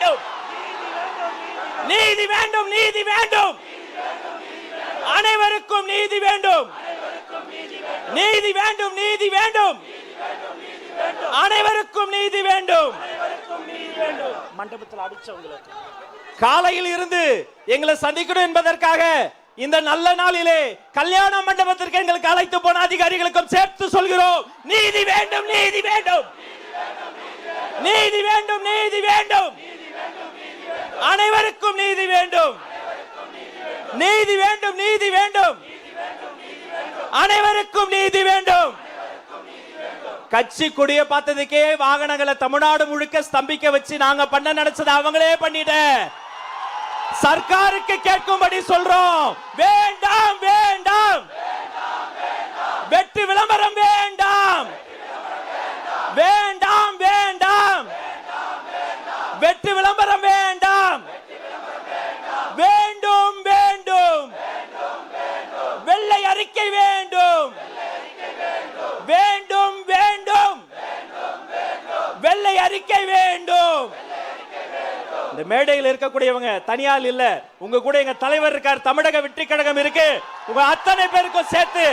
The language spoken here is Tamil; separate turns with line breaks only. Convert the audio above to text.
வேண்டும், நீதி வேண்டும், நீதி வேண்டும், அனைவருக்கும் நீதி வேண்டும், நீதி வேண்டும், நீதி வேண்டும், அனைவருக்கும் நீதி வேண்டும். மண்டபத்தில் அடிச்சவங்களுக்கு காலையில் இருந்து எங்களை சந்திக்கணும் என்பதற்காக இந்த நல்ல நாளிலே கல்யாண மண்டபத்திற்கு எங்களுக்கு அழைத்து போன அதிகாரிகளுக்கும் சேர்த்து சொல்கிறோம், நீதி வேண்டும், நீதி வேண்டும், நீதி வேண்டும், நீதி வேண்டும், அனைவருக்கும் நீதி வேண்டும், நீதி வேண்டும், நீதி வேண்டும், அனைவருக்கும் நீதி வேண்டும். கட்சி கொடிய பார்த்ததுக்கே வாகனங்களை தமிழ்நாடு முழுக்க ஸ்தம்பிக்க வச்சு நாங்க பண்ண நினைச்சது அவங்களே பண்ணிட்ட. சர்க்காருக்கு கேட்கும்படி சொல்றோம், வேண்டாம், வேண்டாம், வெற்றி விளம்பரம் வேண்டாம், வேண்டாம், வேண்டாம், வெற்றி விளம்பரம் வேண்டாம், வேண்டும், வேண்டும், வெள்ளை அறிக்கை வேண்டும், வேண்டும், வேண்டும், வெள்ளை அறிக்கை வேண்டும். இந்த மேடையில் இருக்கக்கூடியவங்க தனியால் இல்ல, உங்க கூட எங்க தலைவர் இருக்கார், தமிழக வெற்றி கழகம் இருக்கு, உங்க அத்தனை பேருக்கும் சேர்த்து